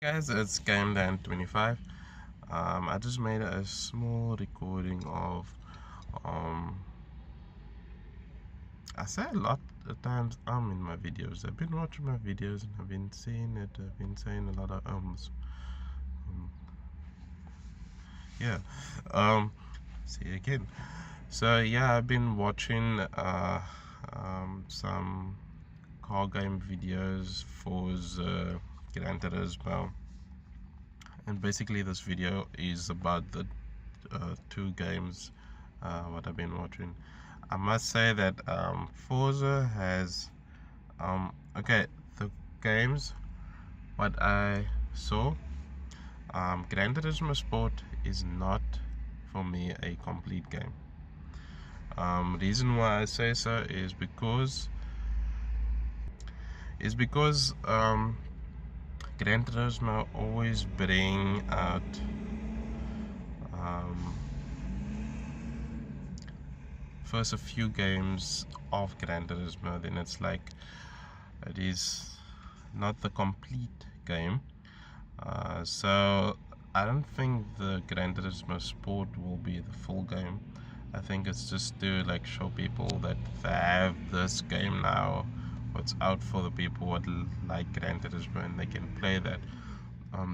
Guys, it's Game 25. I just made a small recording of I say a lot of times in my videos. I've been watching my videos and I've been seeing it. I've been saying a lot of um yeah. See you again. So yeah, I've been watching some car game videos for Gran Turismo, and basically this video is about the two games what I've been watching. I must say that Forza has okay, the games what I saw. Gran Turismo Sport is not for me a complete game. Reason why I say so is because Gran Turismo always bring out um, first a few games of Gran Turismo, then it's like it is not the complete game. So I don't think the Gran Turismo Sport will be the full game. I think it's just to like show people that they have this game now, what's out for the people what like Gran Turismo, and they can play that.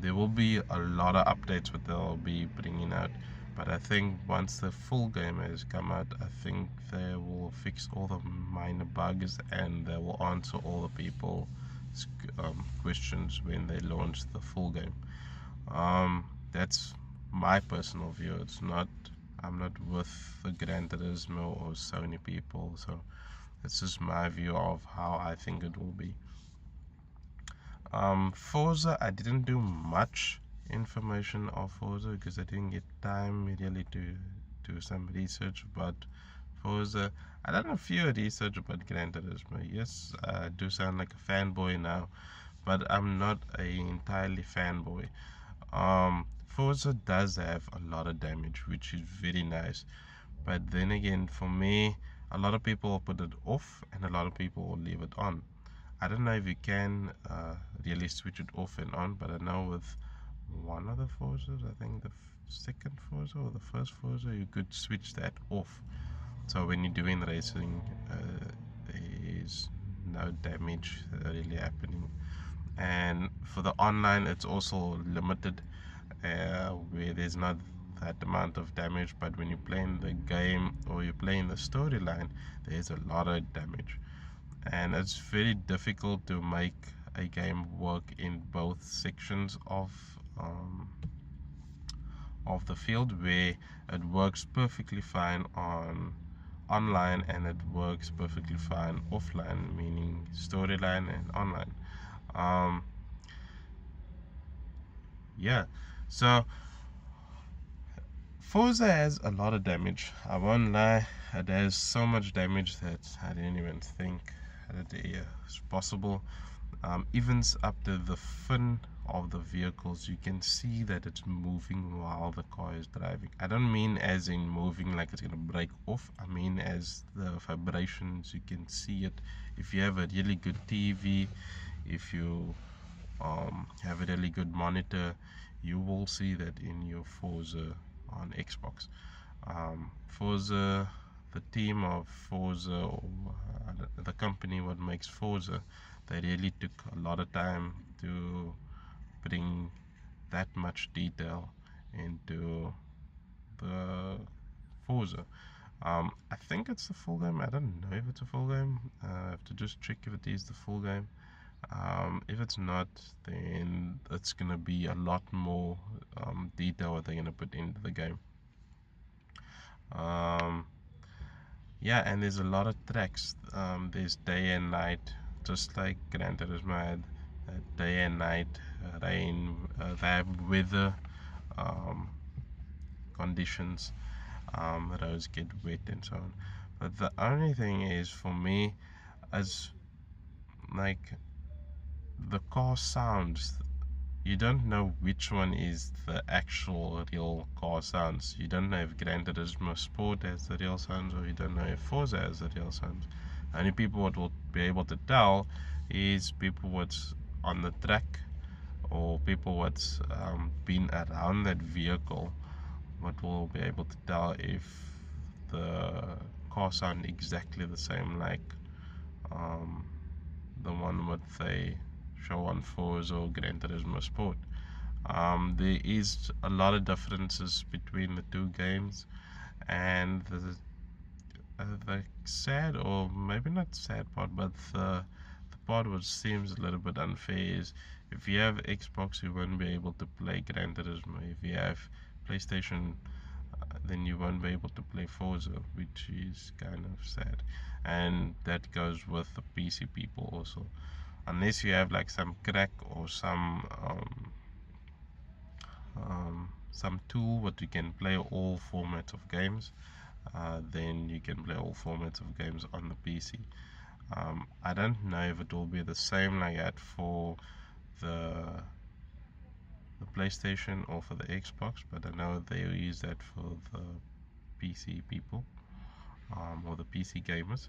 There will be a lot of updates what they'll be bringing out, but I think once the full game has come out, I think they will fix all the minor bugs and they will answer all the people's questions when they launch the full game. That's my personal view. I'm not with the Gran Turismo or Sony people, so it's just my view of how I think it will be. Forza, I didn't do much information of Forza because I didn't get time really to do some research. But Forza, I done a few research about Gran Turismo. Yes, I do sound like a fanboy now, but I'm not a entirely fanboy. Forza does have a lot of damage, which is very nice. But then again, for me, a lot of people will put it off and a lot of people will leave it on. I don't know if you can really switch it off and on, but I know with one of the Forzas, I think the second Forza or the first Forza, you could switch that off. So when you're doing racing, there is no damage really happening. And for the online, it's also limited, where there's not that amount of damage. But when you're playing the game or you're playing the storyline, there's a lot of damage, and it's very difficult to make a game work in both sections of the field, where it works perfectly fine on online and it works perfectly fine offline, meaning storyline and online. um, yeah, so Forza has a lot of damage. I won't lie, it has so much damage that I didn't even think that it is possible. Even up to the fin of the vehicles, you can see that it's moving while the car is driving. I don't mean as in moving like it's gonna break off. I mean as the vibrations, you can see it. If you have a really good TV, if you have a really good monitor, you will see that in your Forza on Xbox. Forza, the team of Forza, or the company what makes Forza, they really took a lot of time to bring that much detail into the Forza. I think it's the full game. I don't know if it's a full game. I have to just check if it is the full game. If it's not, then it's gonna be a lot more detail that they're gonna put into the game. Yeah, and there's a lot of tracks. There's day and night, just like Gran Turismo had day and night, rain, they have weather conditions, roads get wet and so on. But the only thing is, for me, is like the car sounds. You don't know which one is the actual real car sounds. You don't know if Gran Turismo Sport has the real sounds, or you don't know if Forza has the real sounds. Only people what will be able to tell is people what's on the track, or people what's been around that vehicle, what will be able to tell if the car sound exactly the same like the one what they show on Forza or Gran Turismo Sport. There is a lot of differences between the two games, and the sad, or maybe not sad part, but the part which seems a little bit unfair is if you have Xbox, you won't be able to play Gran Turismo. If you have PlayStation, then you won't be able to play Forza, which is kind of sad. And that goes with the PC people also. Unless you have like some crack or some tool what you can play all formats of games, then you can play all formats of games on the PC. I don't know if it will be the same like that for the PlayStation or for the Xbox, but I know they use that for the PC people, or the PC gamers.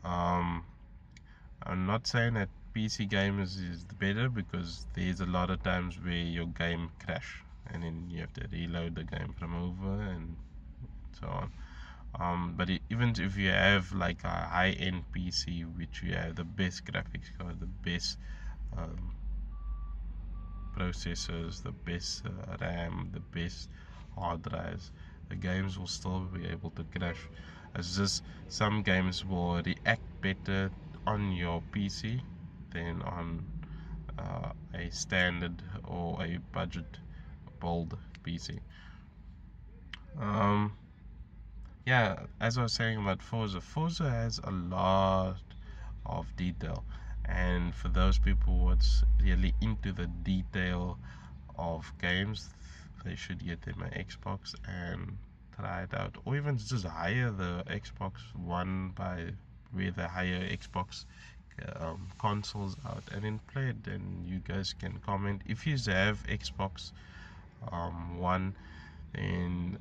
I'm not saying that PC gamers is better, because there's a lot of times where your game crash and then you have to reload the game from over and so on. But even if you have like a high-end PC, which you have the best graphics card, the best processors, the best RAM, the best hard drives, the games will still be able to crash. It's just some games will react better on your PC than on a standard or a budget build PC. Yeah, as I was saying about Forza has a lot of detail, and for those people what's really into the detail of games, they should get them an Xbox and try it out, or even just hire the Xbox One by where they hire Xbox consoles out and then play it. And you guys can comment if you have Xbox One, and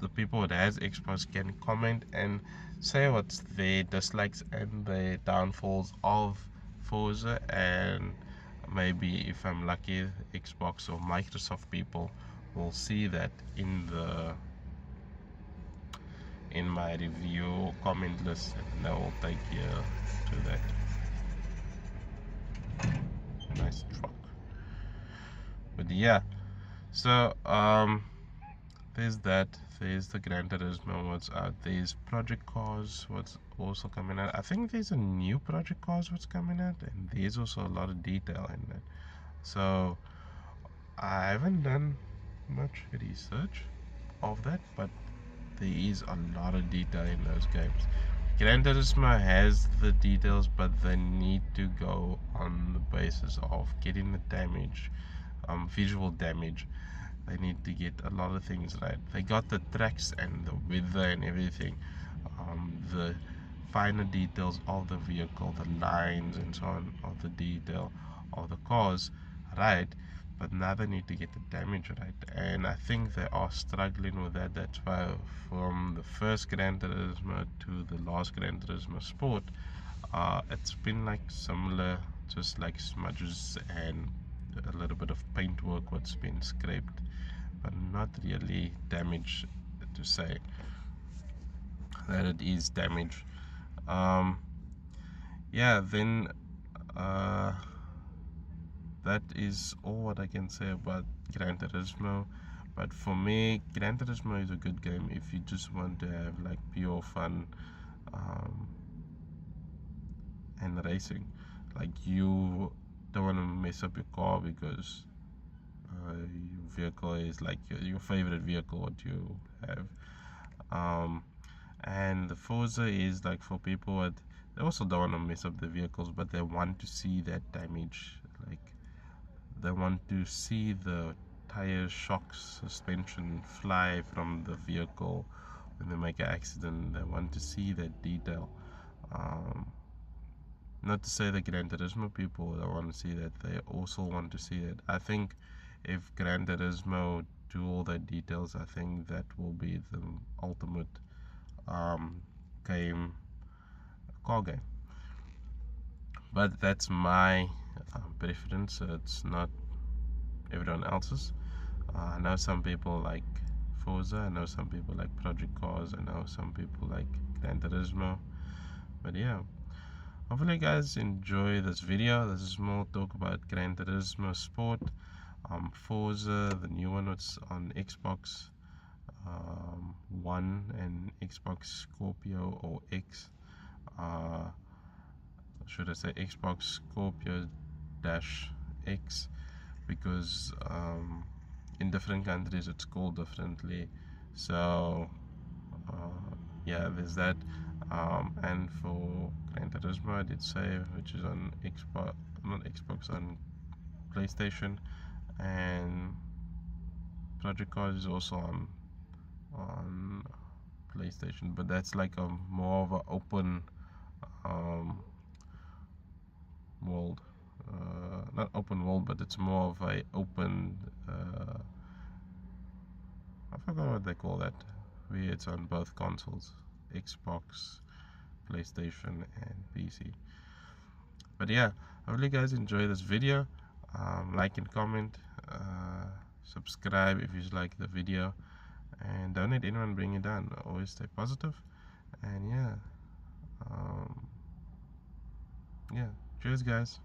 the people that has Xbox can comment and say what's their dislikes and the downfalls of Forza, and maybe if I'm lucky, Xbox or Microsoft people will see that in my review comment list, and they will take you to that nice truck. But yeah, so there's that. There's the Gran Turismo what's out. There's Project Cars what's also coming out. I think there's a new Project Cars what's coming out, and there's also a lot of detail in that. So I haven't done much research of that, but there is a lot of detail in those games. Gran Turismo has the details, but they need to go on the basis of getting the damage, visual damage. They need to get a lot of things right. They got the tracks and the weather and everything, the finer details of the vehicle, the lines and so on of the detail of the cars right, but now they need to get the damage right, and I think they are struggling with that. That's why from the first Gran Turismo to the last Gran Turismo Sport, it's been like similar, just like smudges and a little bit of paintwork what's been scraped, but not really damage to say that it is damage. Yeah, then that is all what I can say about Gran Turismo. But for me, Gran Turismo is a good game if you just want to have like pure fun and racing. Like, you don't want to mess up your car because your vehicle is like your favorite vehicle what you have. And the Forza is like for people that they also don't want to mess up the vehicles, but they want to see that damage. Like, they want to see the tire shocks, suspension fly from the vehicle when they make an accident. They want to see that detail. Not to say that Gran Turismo people don't want to see that, they also want to see that. I think if Gran Turismo do all the details, I think that will be the ultimate car game. But that's my preference. It's not everyone else's. I know some people like Forza, I know some people like Project Cars, I know some people like Gran Turismo. But yeah, hopefully you guys enjoy this video. This is more talk about Gran Turismo Sport. Forza, the new one, it's on Xbox One and Xbox Scorpio or X. Should I say Xbox Scorpio dash X, because in different countries it's called differently. So yeah, there's that. And for Gran Turismo, I did say, which is on Xbox, not Xbox, on PlayStation, and Project Cars is also on PlayStation, but that's like a more of an open world. Not open world, but it's more of a open. I forgot what they call that. Where it's on both consoles, Xbox, PlayStation, and PC. But yeah, hopefully you guys enjoy this video. Like and comment. Subscribe if you like the video. And don't let anyone bring you down. Always stay positive. And yeah. Yeah. Cheers, guys.